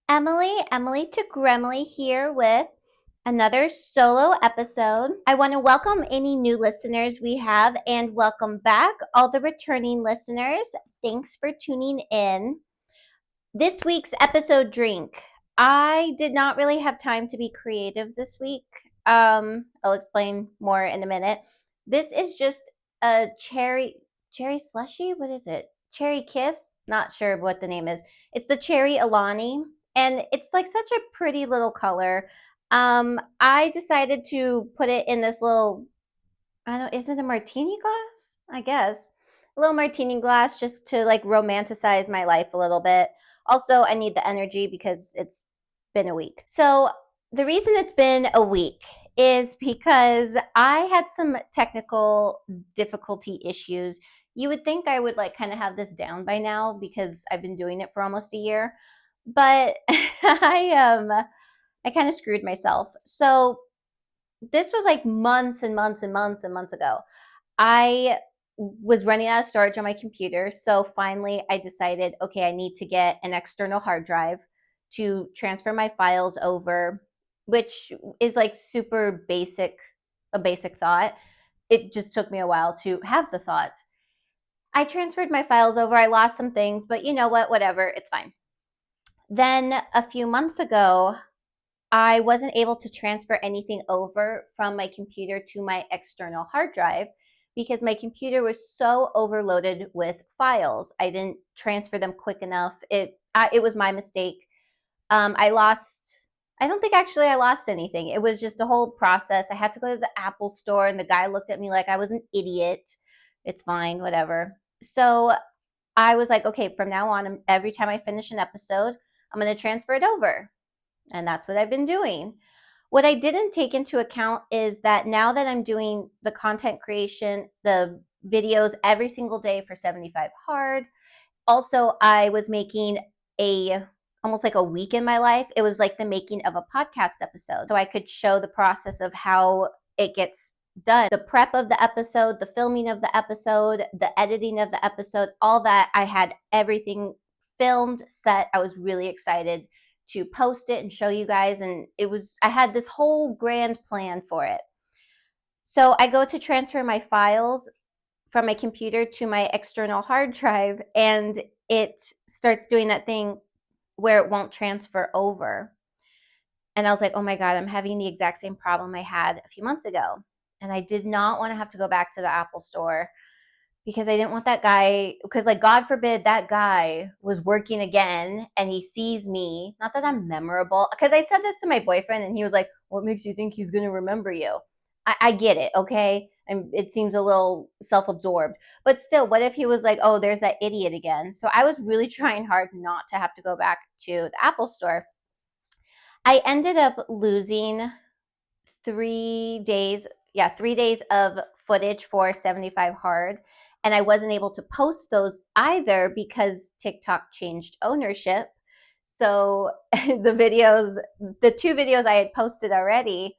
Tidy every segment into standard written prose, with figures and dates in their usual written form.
Emily to Gremily here with another solo episode. I want to welcome any new listeners we have and welcome back all the returning listeners. Thanks for tuning in. This week's episode drink. I did not really have time to be creative this week. I'll explain more in a minute. This is just a cherry slushy. What is it? Cherry kiss. Not sure what the name is. It's the cherry Alani, and it's like such a pretty little color. I decided to put it in this little, I don't know, is it a martini glass? I guess. A little martini glass just to like romanticize my life a little bit. Also, I need the energy because it's been a week. So, the reason it's been a week is because I had some technical difficulty issues. You would think I would like kind of have this down by now because I've been doing it for almost a year, but I kind of screwed myself. So, this was like months and months and months and months ago. I was running out of storage on my computer. So finally, I decided, okay, I need to get an external hard drive to transfer my files over, which is like super basic, a basic thought. It just took me a while to have the thought. I transferred my files over. I lost some things, but you know what? Whatever, it's fine. Then a few months ago, I wasn't able to transfer anything over from my computer to my external hard drive because my computer was so overloaded with files. I didn't transfer them quick enough. It was my mistake. I lost. I don't think actually I lost anything. It was just a whole process. I had to go to the Apple store, and the guy looked at me like I was an idiot. It's fine, whatever. So I was like, okay, from now on, every time I finish an episode, I'm going to transfer it over. And that's what I've been doing. What I didn't take into account is that now that I'm doing the content creation, the videos every single day for 75 Hard, also I was making a almost like a week in my life. It was like the making of a podcast episode. So I could show the process of how it gets done. The prep of the episode, the filming of the episode, the editing of the episode, all that. I had everything filmed, set. I was really excited to post it and show you guys. And I had this whole grand plan for it. So I go to transfer my files from my computer to my external hard drive, and it starts doing that thing where it won't transfer over. And I was like, oh my God, I'm having the exact same problem I had a few months ago. And I did not want to have to go back to the Apple store because I didn't want that guy, because like God forbid that guy was working again and he sees me, not that I'm memorable, because I said this to my boyfriend and he was like, what makes you think he's going to remember you? I get it, okay? And it seems a little self-absorbed, but still, what if he was like, oh, there's that idiot again? So I was really trying hard not to have to go back to the Apple store. I ended up losing 3 days, yeah, 3 days of footage for 75 Hard. And I wasn't able to post those either because TikTok changed ownership. So the two videos I had posted already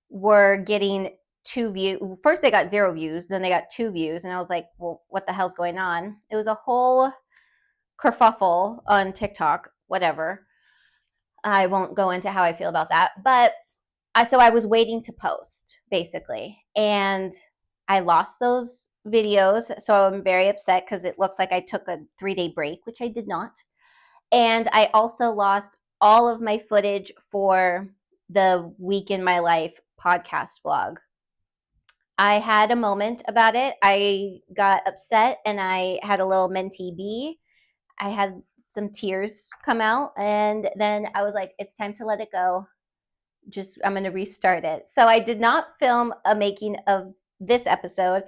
were getting 2 views. First, they got 0 views, then they got 2 views. And I was like, well, what the hell's going on? It was a whole kerfuffle on TikTok, whatever. I won't go into how I feel about that. But so I was waiting to post basically, and I lost those videos. So I'm very upset because it looks like I took a 3 day break, which I did not. And I also lost all of my footage for the Week in My Life podcast vlog. I had a moment about it. I got upset and I had a little mentee bee. I had some tears come out, and then I was like, it's time to let it go. I'm going to restart it. So I did not film a making of this episode.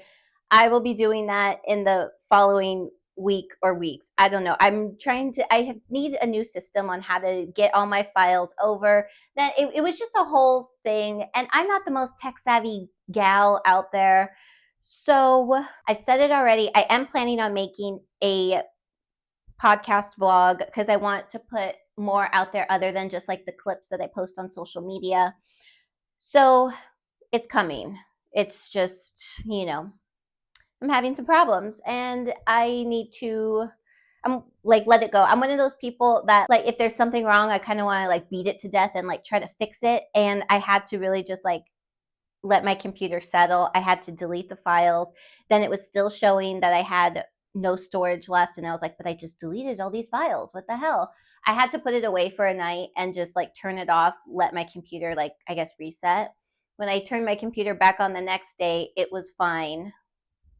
I will be doing that in the following week or weeks. I don't know. I need a new system on how to get all my files over. Then it was just a whole thing. And I'm not the most tech savvy gal out there. So I said it already. I am planning on making a podcast vlog because I want to put more out there other than just like the clips that I post on social media. So it's coming. It's just, I'm having some problems and I need to I'm like, let it go. I'm one of those people that like, if there's something wrong, I kind of want to like beat it to death and like try to fix it. And I had to really just like let my computer settle. I had to delete the files. Then it was still showing that I had no storage left. And I was like, but I just deleted all these files. What the hell? I had to put it away for a night and just like turn it off, let my computer like, I guess, reset. When I turned my computer back on the next day, it was fine.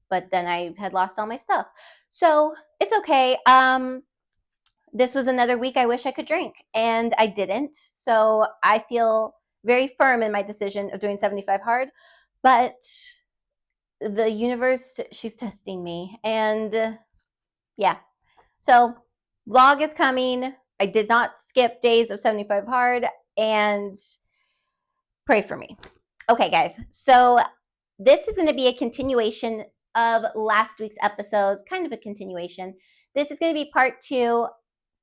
But then I had lost all my stuff. So it's okay. This was another week I wish I could drink, and I didn't. So I feel very firm in my decision of doing 75 hard. But the universe, she's testing me. And yeah. So vlog is coming. I did not skip days of 75 hard, and pray for me. Okay, guys. So this is going to be a continuation of last week's episode, kind of a continuation. This is going to be part 2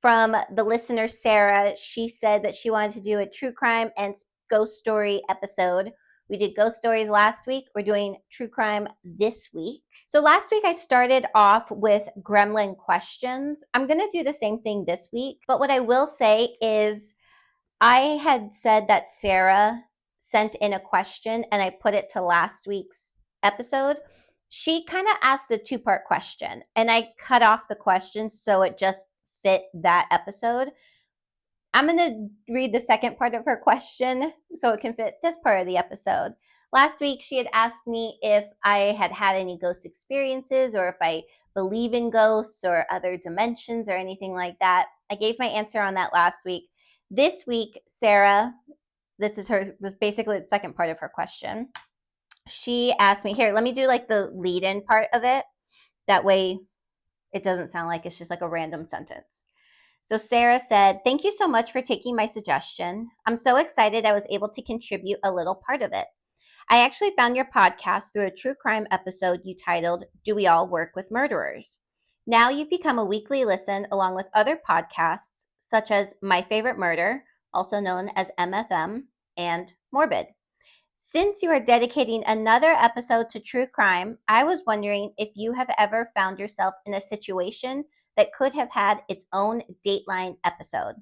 from the listener, Sarah. She said that she wanted to do a true crime and ghost story episode. We did ghost stories last week. We're doing true crime this week. So last week I started off with gremlin questions. I'm going to do the same thing this week. But what I will say is I had said that Sarah sent in a question and I put it to last week's episode. She kind of asked a 2-part question and I cut off the question so it just fit that episode. I'm going to read the second part of her question so it can fit this part of the episode. Last week, she had asked me if I had had any ghost experiences or if I believe in ghosts or other dimensions or anything like that. I gave my answer on that last week. This week, Sarah, this is basically the second part of her question. She asked me, here, let me do like the lead-in part of it. That way it doesn't sound like it's just like a random sentence. So Sarah said, thank you so much for taking my suggestion. I'm so excited I was able to contribute a little part of it. I actually found your podcast through a true crime episode you titled, Do We All Work with Murderers? Now you've become a weekly listen along with other podcasts such as My Favorite Murder, also known as MFM, and Morbid. Since you are dedicating another episode to true crime, I was wondering if you have ever found yourself in a situation that could have had its own Dateline episode.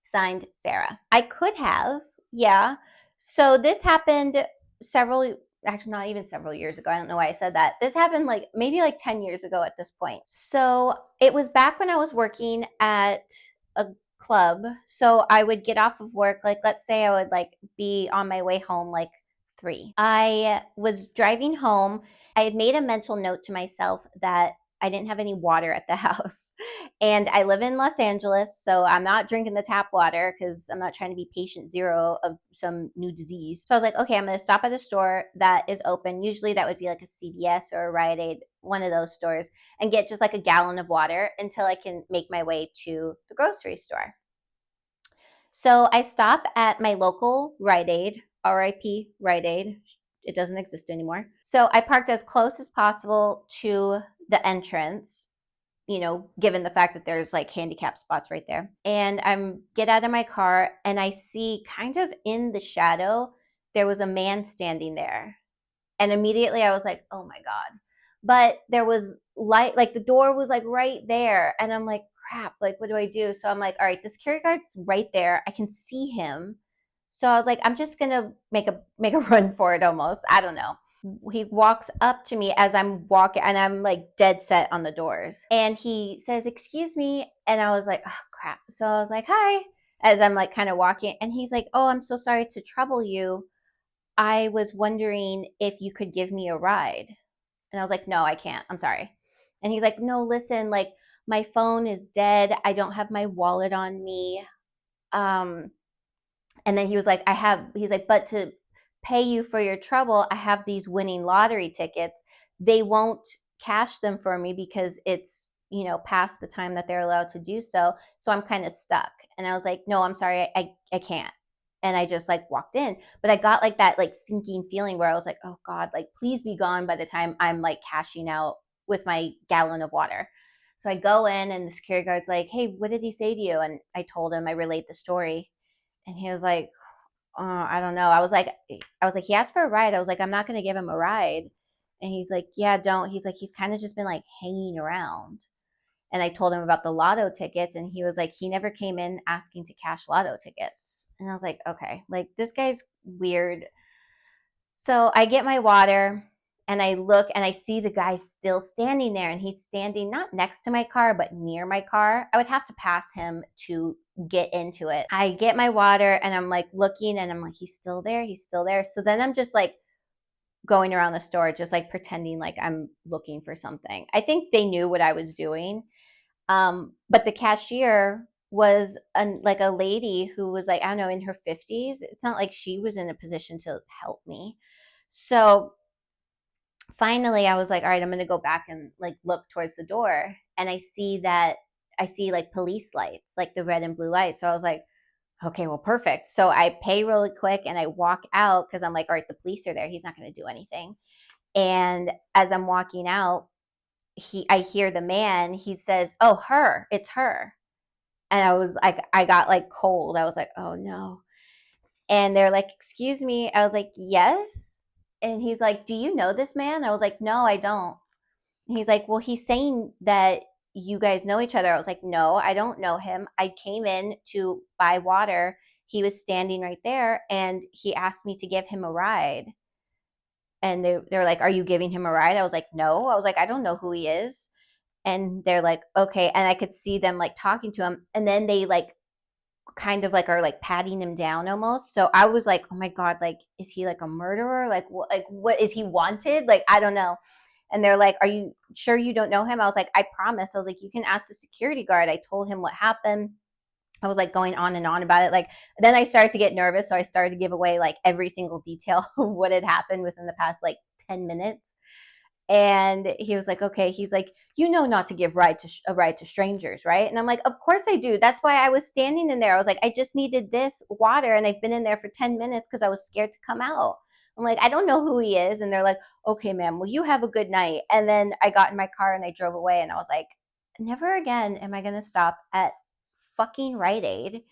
Signed, Sarah. I could have, yeah. So this happened actually not even several years ago. I don't know why I said that. This happened like maybe like 10 years ago at this point. So it was back when I was working at a club. So I would get off of work, like let's say I would like be on my way home like 3. I was driving home. I had made a mental note to myself that I didn't have any water at the house. And I live in Los Angeles, so I'm not drinking the tap water because I'm not trying to be patient zero of some new disease. So I was like, okay, I'm going to stop at a store that is open. Usually that would be like a CVS or a Rite Aid, one of those stores, and get just like a gallon of water until I can make my way to the grocery store. So I stop at my local Rite Aid, RIP Rite Aid. It doesn't exist anymore. So I parked as close as possible to the entrance, you know, given the fact that there's like handicap spots right there. And I get out of my car and I see kind of in the shadow, there was a man standing there. And immediately I was like, oh my God. But there was light, like the door was like right there. And I'm like, crap, like what do I do? So I'm like, all right, this security guard's right there. I can see him. So I was like, I'm just gonna make a run for it almost. I don't know. He walks up to me as I'm walking and I'm like dead set on the doors. And he says, excuse me. And I was like, oh crap. So I was like, hi, as I'm like kind of walking. And he's like, oh, I'm so sorry to trouble you. I was wondering if you could give me a ride. And I was like, no, I can't. I'm sorry. And he's like, no, listen, like my phone is dead. I don't have my wallet on me. And then he was like, he's like, but to pay you for your trouble, I have these winning lottery tickets. They won't cash them for me because it's, you know, past the time that they're allowed to do so. So I'm kind of stuck. And I was like, no, I'm sorry. I can't. And I just like walked in, but I got like that like sinking feeling where I was like, oh God, like please be gone by the time I'm like cashing out with my gallon of water. So I go in and the security guard's like, hey, what did he say to you? And I told him, I relayed the story. And he was like, oh, I don't know. I was like, he asked for a ride. I was like, I'm not going to give him a ride. And he's like, yeah, don't. He's like, he's kind of just been like hanging around. And I told him about the lotto tickets, and he was like, he never came in asking to cash lotto tickets. And I was like, okay, like this guy's weird. So I get my water and I look and I see the guy still standing there, and he's standing not next to my car, but near my car. I would have to pass him to get into it. I get my water and I'm like looking and I'm like, he's still there. He's still there. So then I'm just like going around the store, just like pretending like I'm looking for something. I think they knew what I was doing. But the cashier was like a lady who was like, I don't know, in her 50s. It's not like she was in a position to help me. So finally I was like, all right, I'm going to go back and like look towards the door. And I see like police lights, like the red and blue lights. So I was like, okay, well, perfect. So I pay really quick and I walk out because I'm like, all right, the police are there. He's not going to do anything. And as I'm walking out, I hear the man, he says, oh, her, it's her. And I was like, I got like cold. I was like, oh no. And they're like, excuse me. I was like, yes. And he's like, do you know this man? I was like, no, I don't. And he's like, well, he's saying that you guys know each other. I was like, no, I don't know him. I came in to buy water. He was standing right there and he asked me to give him a ride. And they're like, are you giving him a ride? I was like, no. I was like, I don't know who he is. And they're like, okay. And I could see them like talking to him. And then they like kind of like are like patting him down almost. So I was like, oh my God, like, is he like a murderer? Like what is he wanted? Like, I don't know. And they're like, are you sure you don't know him? I was like, I promise. I was like, you can ask the security guard. I told him what happened. I was like going on and on about it. Like, then I started to get nervous. So I started to give away like every single detail of what had happened within the past like 10 minutes. And he was like, okay. He's like, you know not to give a ride to strangers, right? And I'm like, of course I do. That's why I was standing in there. I was like, I just needed this water and I've been in there for 10 minutes because I was scared to come out. I'm like, I don't know who he is. And they're like, okay, ma'am, well, you have a good night. And then I got in my car and I drove away, and I was like, never again am I going to stop at fucking Rite Aid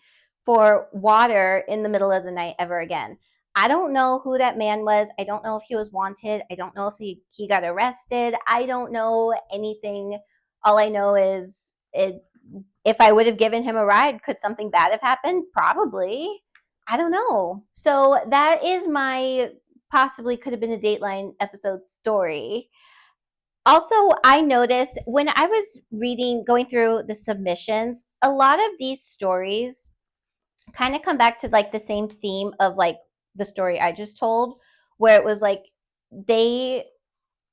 for water in the middle of the night ever again. I don't know who that man was. I don't know if he was wanted. I don't know if he got arrested. I don't know anything. All I know is if I would have given him a ride, could something bad have happened? Probably. I don't know. So that is my possibly could have been a Dateline episode story. Also, I noticed when I was going through the submissions, a lot of these stories kind of come back to like the same theme of like the story I just told, where it was like they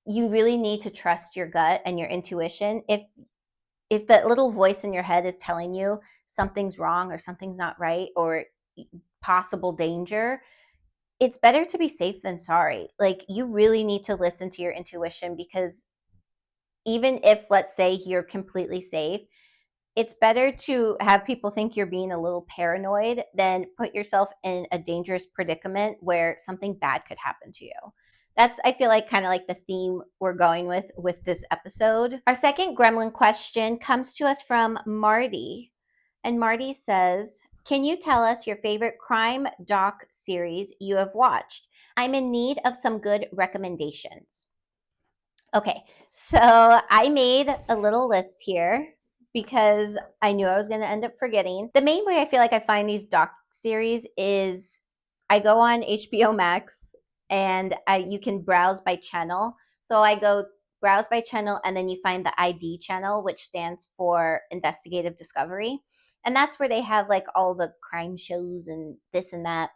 you really need to trust your gut and your intuition. If that little voice in your head is telling you something's wrong or something's not right or possible danger, it's better to be safe than sorry. Like, you really need to listen to your intuition, because even if, let's say, you're completely safe, it's better to have people think you're being a little paranoid than put yourself in a dangerous predicament where something bad could happen to you. That's, I feel like, kind of like the theme we're going with this episode. Our second gremlin question comes to us from Marty. And Marty says, can you tell us your favorite crime doc series you have watched? I'm in need of some good recommendations. Okay, so I made a little list here because I knew I was going to end up forgetting. The main way I feel like I find these doc series is I go on HBO Max and you can browse by channel. So I go browse by channel, and then you find the ID channel, which stands for Investigative Discovery. And that's where they have like all the crime shows and this and that.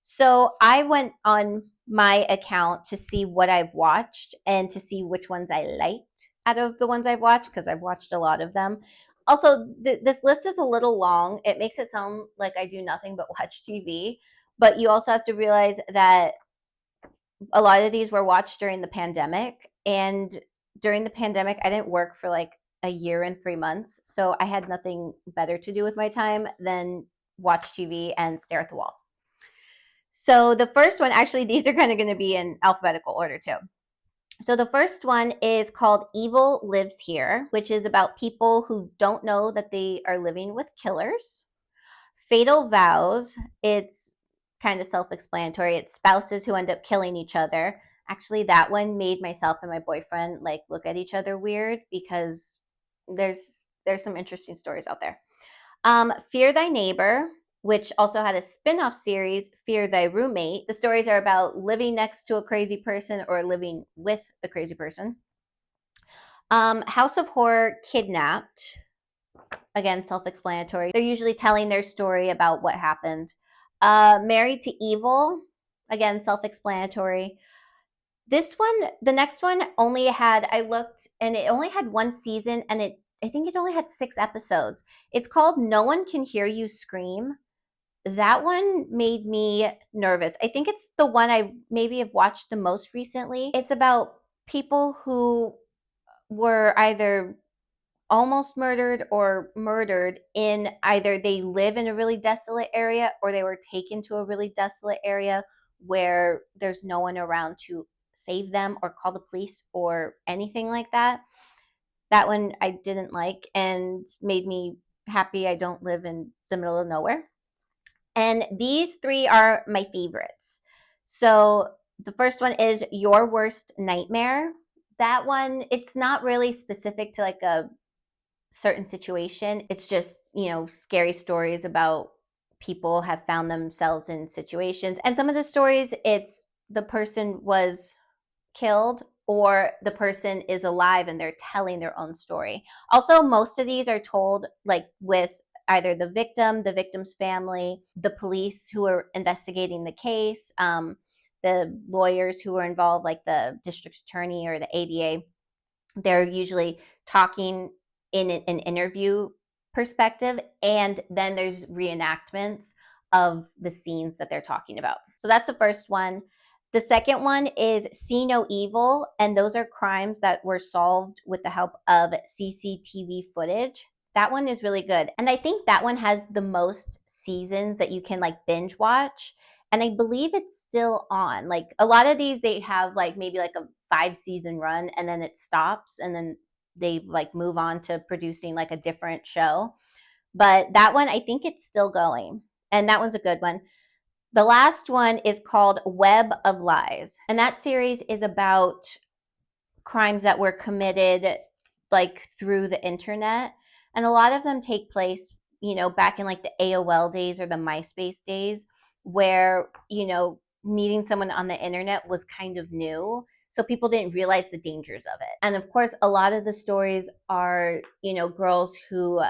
So I went on my account to see what I've watched and to see which ones I liked out of the ones I've watched, because I've watched a lot of them. Also, this list is a little long. It makes it sound like I do nothing but watch TV, but you also have to realize that a lot of these were watched during the pandemic, and during the pandemic, I didn't work for like a year and 3 months, so I had nothing better to do with my time than watch TV and stare at the wall. So the first one, actually, these are kind of going to be in alphabetical order too. So the first one is called Evil Lives Here, which is about people who don't know that they are living with killers. Fatal Vows, it's kind of self-explanatory. It's spouses who end up killing each other. Actually, that one made myself and my boyfriend like look at each other weird, because there's there's some interesting stories out there. Fear Thy Neighbor, which also had a spin-off series, Fear Thy Roommate. The stories are about living next to a crazy person or living with a crazy person. House of Horror Kidnapped. Again, self-explanatory. They're usually telling their story about what happened. Married to Evil. Again, self-explanatory. This one, the next one only had, I looked, and it only had one season, and I think it only had 6 episodes. It's called No One Can Hear You Scream. That one made me nervous. I think it's the one I maybe have watched the most recently. It's about people who were either almost murdered or murdered in either they live in a really desolate area or they were taken to a really desolate area where there's no one around to save them or call the police or anything like that. That one I didn't like and made me happy I don't live in the middle of nowhere. And these 3 are my favorites. So the first one is Your Worst Nightmare. That one, it's not really specific to like a certain situation. It's just, scary stories about people have found themselves in situations. And some of the stories, it's the person was killed or the person is alive and they're telling their own story. Also, most of these are told like with either the victim, the victim's family, the police who are investigating the case, the lawyers who are involved, like the district attorney or the ADA. They're usually talking in an interview perspective, and then there's reenactments of the scenes that they're talking about. So that's the first one. The second one is See No Evil, and those are crimes that were solved with the help of CCTV footage. That one is really good. And I think that one has the most seasons that you can like binge watch. And I believe it's still on. Like a lot of these, they have like maybe like a 5-season run and then it stops and then they like move on to producing like a different show. But that one, I think it's still going. And that one's a good one. The last one is called Web of Lies. And that series is about crimes that were committed like through the internet. And a lot of them take place, back in like the AOL days or the MySpace days where, meeting someone on the internet was kind of new. So people didn't realize the dangers of it. And of course, a lot of the stories are, girls who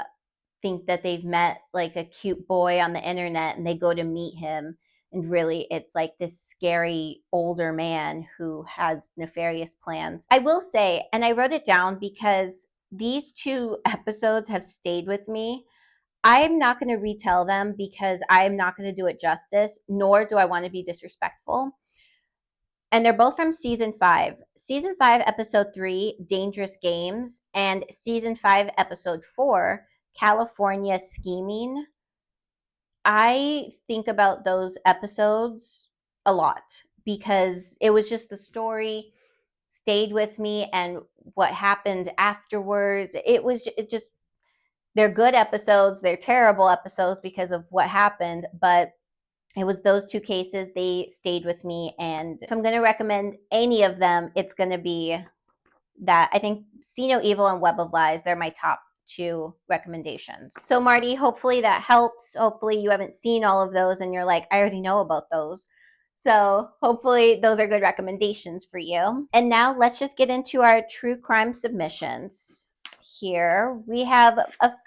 think that they've met like a cute boy on the internet and they go to meet him and really it's like this scary older man who has nefarious plans. I will say, and I wrote it down because these 2 episodes have stayed with me. I'm not going to retell them because I'm not going to do it justice, nor do I want to be disrespectful. And they're both from season 5. Season 5, episode 3, Dangerous Games, and season 5, episode 4, California Scheming. I think about those episodes a lot because it was just the story stayed with me and what happened afterwards. It just they're good episodes, they're terrible episodes because of what happened, but it was those 2 cases, they stayed with me. And if I'm going to recommend any of them, it's going to be that. I think See No Evil and Web of Lies, they're my top 2 recommendations. So Marty, hopefully that helps. Hopefully you haven't seen all of those and you're like, I already know about those. So hopefully those are good recommendations for you. And now let's just get into our true crime submissions. Here we have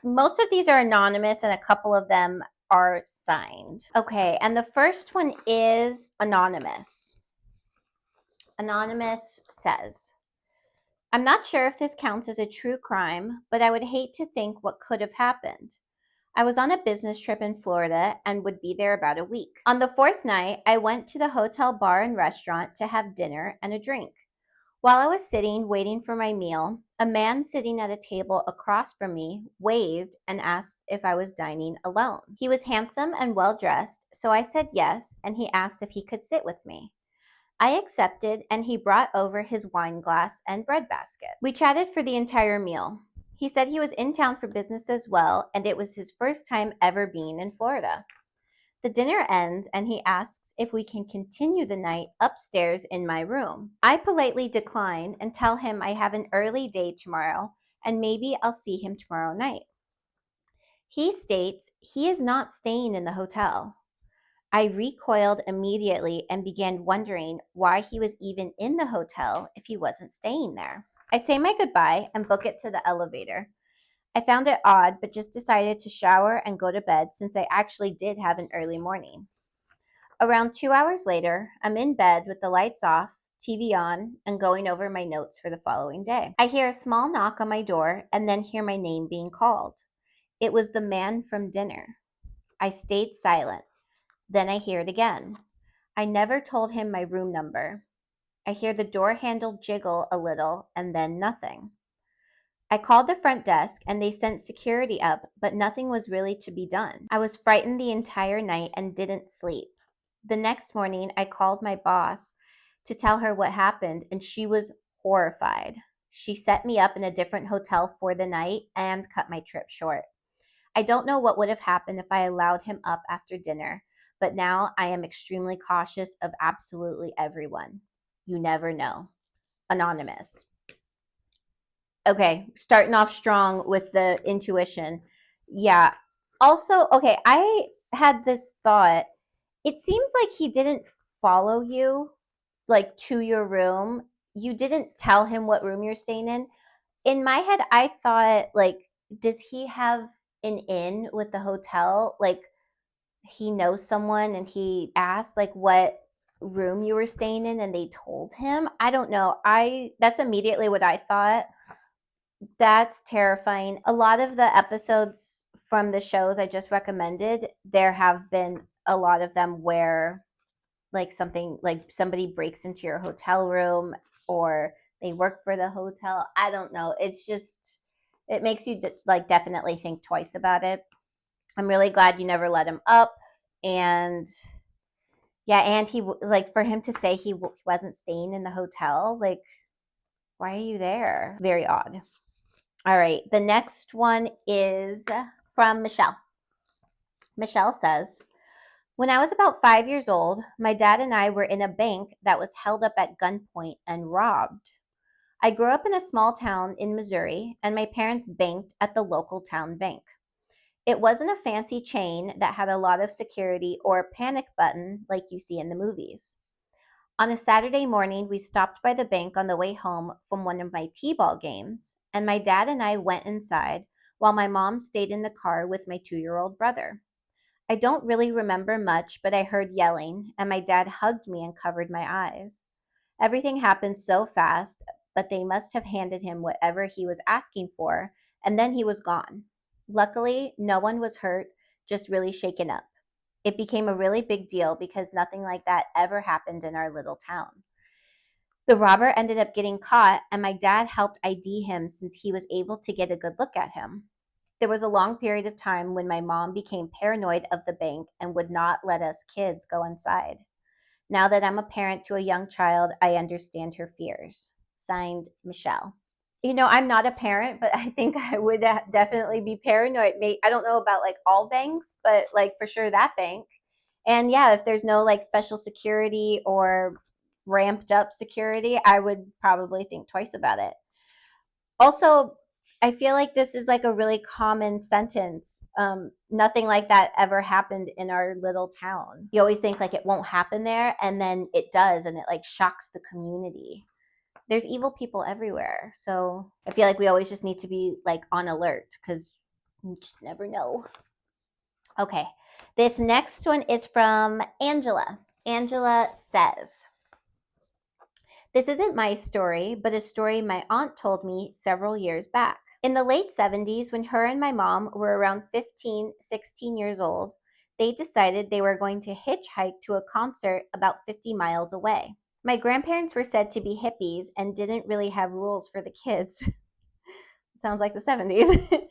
most of these are anonymous and a couple of them are signed. Okay, and the first one is anonymous. Anonymous says, I'm not sure if this counts as a true crime, but I would hate to think what could have happened. I was on a business trip in Florida and would be there about a week. On the 4th night, I went to the hotel bar and restaurant to have dinner and a drink. While I was sitting waiting for my meal, a man sitting at a table across from me waved and asked if I was dining alone. He was handsome and well dressed, so I said yes, and he asked if he could sit with me. I accepted, and he brought over his wine glass and bread basket. We chatted for the entire meal. He said he was in town for business as well, and it was his first time ever being in Florida. The dinner ends, and he asks if we can continue the night upstairs in my room. I politely decline and tell him I have an early day tomorrow and maybe I'll see him tomorrow night. He states he is not staying in the hotel. I recoiled immediately and began wondering why he was even in the hotel if he wasn't staying there. I say my goodbye and book it to the elevator. I found it odd, but just decided to shower and go to bed since I actually did have an early morning. Around 2 hours later, I'm in bed with the lights off, TV on, and going over my notes for the following day. I hear a small knock on my door and then hear my name being called. It was the man from dinner. I stayed silent. Then I hear it again. I never told him my room number. I hear the door handle jiggle a little and then nothing. I called the front desk and they sent security up, but nothing was really to be done. I was frightened the entire night and didn't sleep. The next morning, I called my boss to tell her what happened, and she was horrified. She set me up in a different hotel for the night and cut my trip short. I don't know what would have happened if I allowed him up after dinner, but now I am extremely cautious of absolutely everyone. You never know. Anonymous. Okay, starting off strong with the intuition. Yeah. Also, okay, I had this thought. It seems like he didn't follow you like to your room. You didn't tell him what room you're staying in. In my head, I thought like, does he have an in with the hotel? Like he knows someone and he asked like what room you were staying in and they told him. I don't know. I That's immediately what I thought. That's terrifying. A lot of the episodes from the shows I just recommended, there have been a lot of them where like something like somebody breaks into your hotel room or they work for the hotel. I don't know. It's just it makes you like definitely think twice about it. I'm really glad you never let him up, and yeah, and he like for him to say he wasn't staying in the hotel, like why are you there? Very odd. All right, the next one is from Michelle. Michelle says, when I was about 5 years old, my dad and I were in a bank that was held up at gunpoint and robbed. I grew up in a small town in Missouri, and my parents banked at the local town bank. It wasn't a fancy chain that had a lot of security or a panic button like you see in the movies. On a Saturday morning, we stopped by the bank on the way home from one of my t-ball games, and my dad and I went inside while my mom stayed in the car with my 2-year-old brother. I don't really remember much, but I heard yelling, and my dad hugged me and covered my eyes. Everything happened so fast, but they must have handed him whatever he was asking for, and then he was gone. Luckily, no one was hurt, just really shaken up. It became a really big deal because nothing like that ever happened in our little town. The robber ended up getting caught, and my dad helped ID him since he was able to get a good look at him. There was a long period of time when my mom became paranoid of the bank and would not let us kids go inside. Now that I'm a parent to a young child, I understand her fears. Signed, Michelle. I'm not a parent, but I think I would definitely be paranoid. I don't know about like all banks, but like for sure that bank. And yeah, if there's no like special security or ramped up security, I would probably think twice about it. Also, I feel like this is like a really common sentence. Nothing like that ever happened in our little town. You always think like it won't happen there, and then it does, and it like shocks the community. There's evil people everywhere, so I feel like we always just need to be like on alert because you just never know. Okay, this next one is from Angela. Angela says, this isn't my story, but a story my aunt told me several years back. In the late 70s, when her and my mom were around 15, 16 years old, they decided they were going to hitchhike to a concert about 50 miles away. My grandparents were said to be hippies and didn't really have rules for the kids. Sounds like the 70s.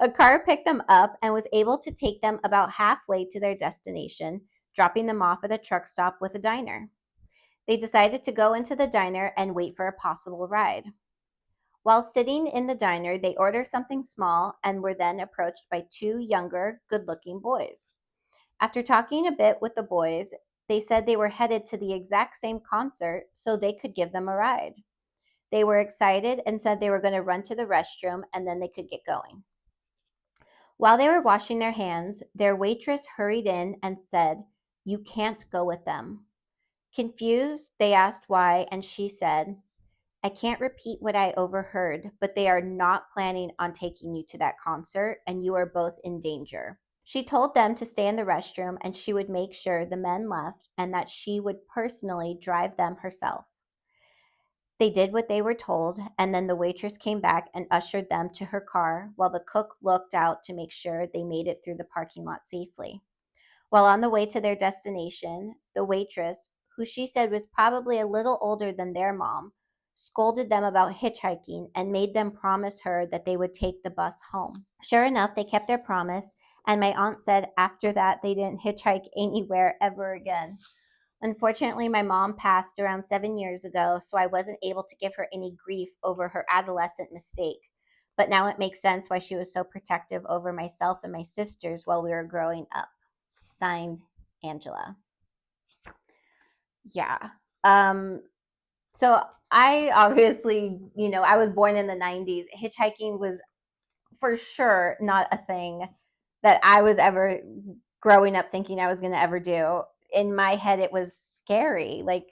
A car picked them up and was able to take them about halfway to their destination, dropping them off at a truck stop with a diner. They decided to go into the diner and wait for a possible ride. While sitting in the diner, they ordered something small and were then approached by two younger, good-looking boys. After talking a bit with the boys, they said they were headed to the exact same concert so they could give them a ride. They were excited and said they were going to run to the restroom and then they could get going. While they were washing their hands, their waitress hurried in and said, "You can't go with them." Confused, they asked why, and she said, "I can't repeat what I overheard, but they are not planning on taking you to that concert, and you are both in danger." She told them to stay in the restroom and she would make sure the men left and that she would personally drive them herself. They did what they were told, and then the waitress came back and ushered them to her car while the cook looked out to make sure they made it through the parking lot safely. While on the way to their destination, the waitress, who she said was probably a little older than their mom, scolded them about hitchhiking and made them promise her that they would take the bus home. Sure enough, they kept their promise, and my aunt said after that they didn't hitchhike anywhere ever again. Unfortunately, my mom passed around 7 years ago, so I wasn't able to give her any grief over her adolescent mistake. But now it makes sense why she was so protective over myself and my sisters while we were growing up. Signed, Angela. Yeah. So I obviously, I was born in the 90s. Hitchhiking was for sure not a thing that I was ever growing up thinking I was going to ever do. In my head, it was scary. Like,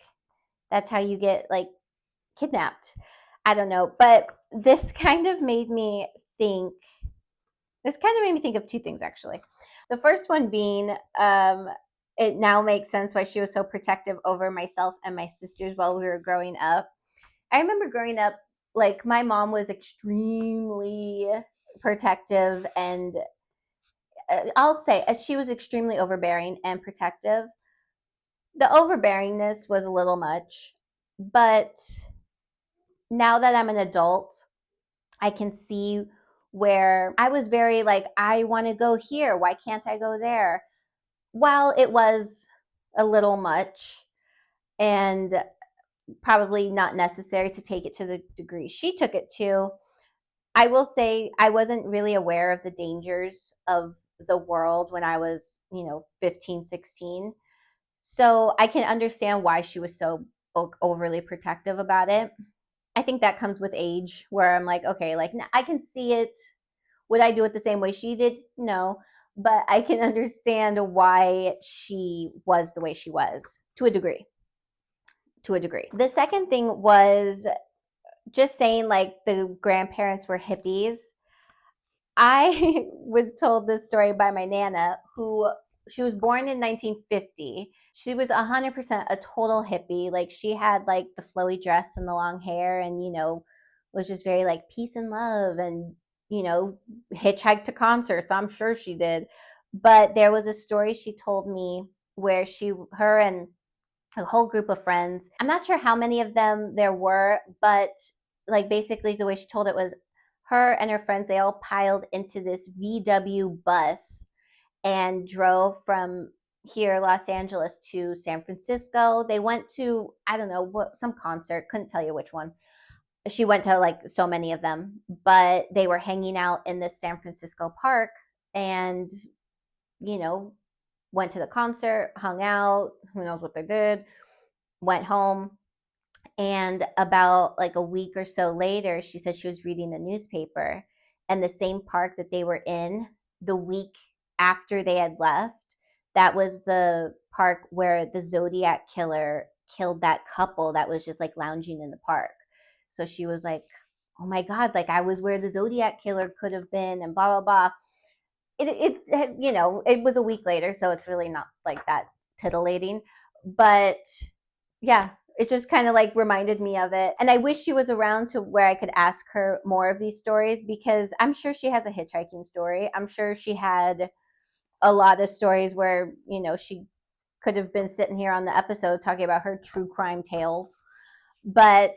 that's how you get like kidnapped. I don't know. But think, this kind of made me think of two things actually. The first one being, it now makes sense why she was so protective over myself and my sisters while we were growing up. I remember growing up, like, my mom was extremely protective, and I'll say she was extremely overbearing and protective. The overbearingness was a little much, but now that I'm an adult, I can see where I was very like, I want to go here. Why can't I go there? While it was a little much and probably not necessary to take it to the degree she took it to, I will say I wasn't really aware of the dangers of the world when I was, 15, 16. So I can understand why she was so overly protective about it. I think that comes with age, where I'm like, okay, like I can see it. Would I do it the same way she did? No, but I can understand why she was the way she was to a degree. To a degree. The second thing was just saying like the grandparents were hippies. I was told this story by my Nana, who she was born in 1950. She was 100% a total hippie. Like, she had like the flowy dress and the long hair, and was just very like peace and love, and hitchhiked to concerts. I'm sure she did. But there was a story she told me where her and a whole group of friends. I'm not sure how many of them there were, but like basically the way she told it was her and her friends, they all piled into this VW bus and drove from here, Los Angeles, to San Francisco. They went to, I don't know, what, some concert, couldn't tell you which one. She went to like so many of them, but they were hanging out in this San Francisco park and, you know, went to the concert, hung out, who knows what they did, went home. And about like a week or so later, she said she was reading the newspaper, and the same park that they were in the week after they had left, that was the park where the Zodiac killer killed that couple that was just like lounging in the park. So she was like, oh my God, like I was where the Zodiac killer could have been, and blah, blah, blah. It was a week later, so it's really not like that titillating. But yeah, it just kind of like reminded me of it. And I wish she was around to where I could ask her more of these stories, because I'm sure she has a hitchhiking story. I'm sure she had a lot of stories where, she could have been sitting here on the episode talking about her true crime tales. But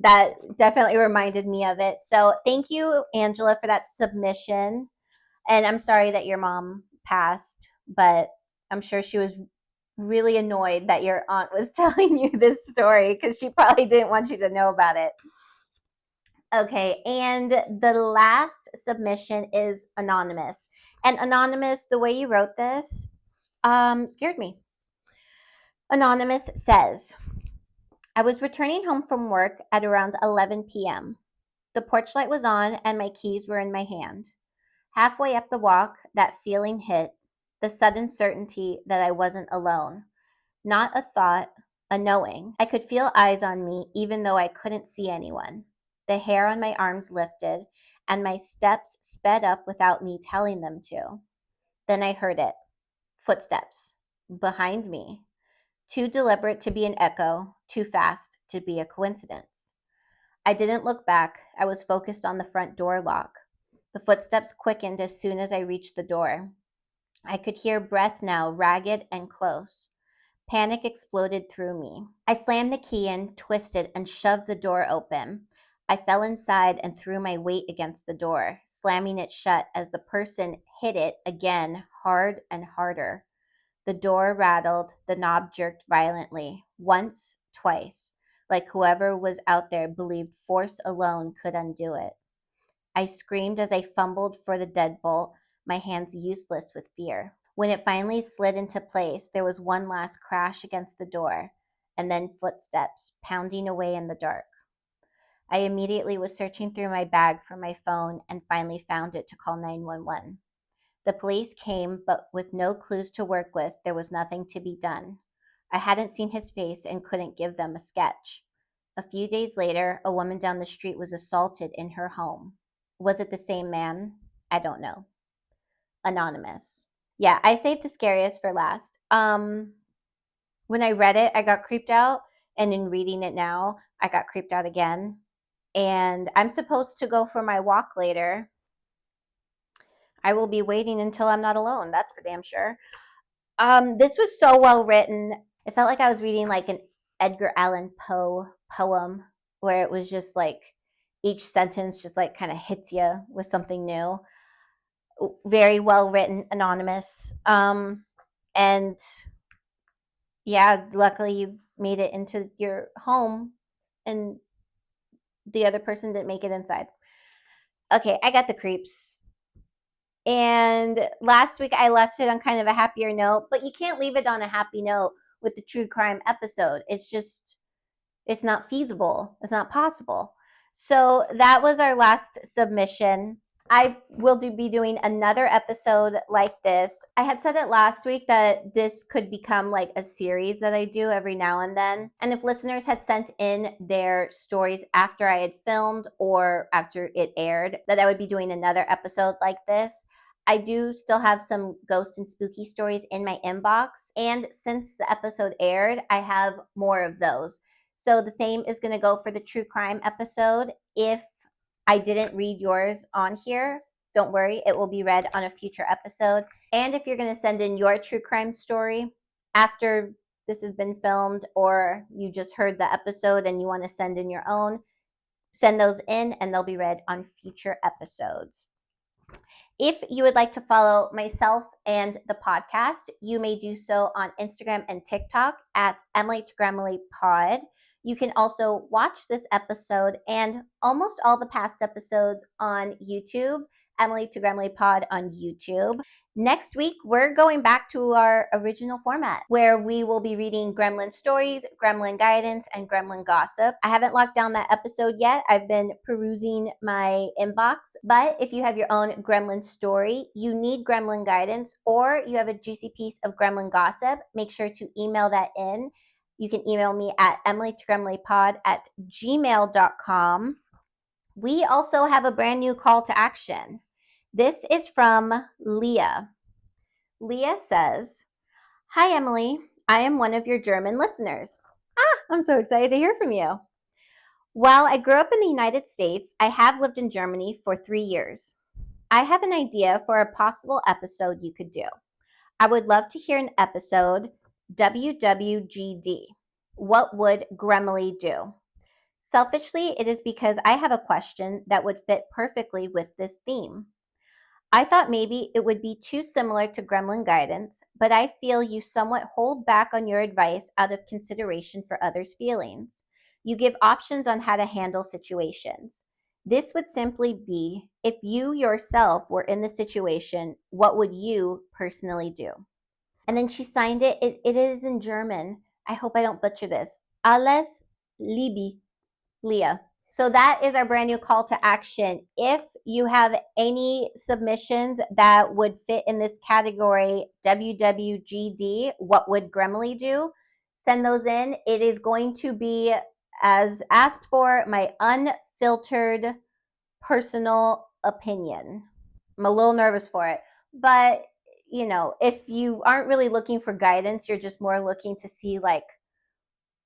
that definitely reminded me of it. So thank you, Angela, for that submission. And I'm sorry that your mom passed, but I'm sure she was really annoyed that your aunt was telling you this story, because she probably didn't want you to know about it. Okay, and the last submission is anonymous. And anonymous, the way you wrote this, scared me. Anonymous says, I was returning home from work at around 11 p.m. The porch light was on and my keys were in my hand. Halfway up the walk, that feeling hit, the sudden certainty that I wasn't alone. Not a thought, a knowing. I could feel eyes on me even though I couldn't see anyone. The hair on my arms lifted, and my steps sped up without me telling them to. Then I heard it. Footsteps. Behind me. Too deliberate to be an echo, too fast to be a coincidence. I didn't look back. I was focused on the front door lock. The footsteps quickened as soon as I reached the door. I could hear breath now, ragged and close. Panic exploded through me. I slammed the key in, twisted, and shoved the door open. I fell inside and threw my weight against the door, slamming it shut as the person hit it again, hard and harder. The door rattled, the knob jerked violently, once, twice, like whoever was out there believed force alone could undo it. I screamed as I fumbled for the deadbolt, my hands useless with fear. When it finally slid into place, there was one last crash against the door, and then footsteps pounding away in the dark. I immediately was searching through my bag for my phone and finally found it to call 911. The police came, but with no clues to work with, there was nothing to be done. I hadn't seen his face and couldn't give them a sketch. A few days later, a woman down the street was assaulted in her home. Was it the same man? I don't know. Anonymous. Yeah, I saved the scariest for last. When I read it, I got creeped out, and in reading it now, I got creeped out again. And I'm supposed to go for my walk later. I will be waiting until I'm not alone. That's for damn sure. This was so well written. It felt like I was reading like an Edgar Allan Poe poem, where it was just like each sentence just like kind of hits you with something new. Very well written, anonymous. And yeah, luckily you made it into your home and the other person didn't make it inside. Okay, I got the creeps. And last week I left it on kind of a happier note, but you can't leave it on a happy note with the true crime episode. It's not feasible. It's not possible. So that was our last submission. I will be doing another episode like this. I had said it last week that this could become like a series that I do every now and then. And if listeners had sent in their stories after I had filmed or after it aired, that I would be doing another episode like this. I do still have some ghost and spooky stories in my inbox. And since the episode aired, I have more of those. So the same is going to go for the true crime episode. If I didn't read yours on here, don't worry, it will be read on a future episode. And if you're going to send in your true crime story after this has been filmed, or you just heard the episode and you want to send in your own, send those in and they'll be read on future episodes. If you would like to follow myself and the podcast, you may do so on Instagram and TikTok at Emily to Gremily Pod. You can also watch this episode and almost all the past episodes on YouTube, Emily to Gremily Pod on YouTube. Next week, we're going back to our original format where we will be reading Gremlin stories, Gremlin guidance, and Gremlin gossip. I haven't locked down that episode yet. I've been perusing my inbox. But if you have your own Gremlin story, you need Gremlin guidance, or you have a juicy piece of Gremlin gossip, make sure to email that in. You can email me at emilytogremilypod@gmail.com. We also have a brand new call to action. This is from Leah. Leah says, "Hi, Emily. I am one of your German listeners." I'm so excited to hear from you. While I grew up in the United States, I have lived in Germany for 3 years. I have an idea for a possible episode you could do. I would love to hear an episode, WWGD. What would Gremily do? Selfishly, it is because I have a question that would fit perfectly with this theme. I thought maybe it would be too similar to Gremlin guidance, but I feel you somewhat hold back on your advice out of consideration for others' feelings. You give options on how to handle situations. This would simply be, if you yourself were in the situation, what would you personally do? And then she signed it. It is in German. I hope I don't butcher this. Alles Libby, Leah. So that is our brand new call to action. If you have any submissions that would fit in this category, WWGD, what would Gremily do? Send those in. It is going to be, as asked for, my unfiltered personal opinion. I'm a little nervous for it, but if you aren't really looking for guidance, you're just more looking to see like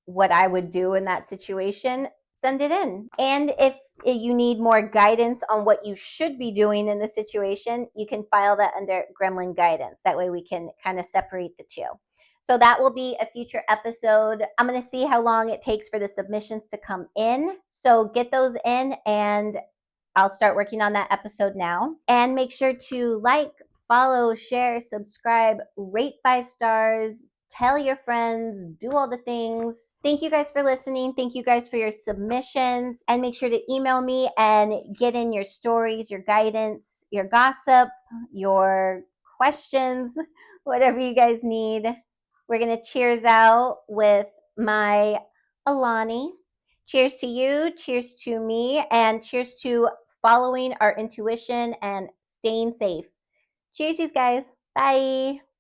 what I would do in that situation, send it in. And if you need more guidance on what you should be doing in the situation, you can file that under Gremlin guidance. That way we can kind of separate the two. So that will be a future episode. I'm going to see how long it takes for the submissions to come in. So get those in and I'll start working on that episode now. And make sure to like, follow, share, subscribe, rate 5 stars, tell your friends, do all the things. Thank you guys for listening. Thank you guys for your submissions. And make sure to email me and get in your stories, your guidance, your gossip, your questions, whatever you guys need. We're going to cheers out with my Alani. Cheers to you, cheers to me, and cheers to following our intuition and staying safe. Cheers, guys. Bye.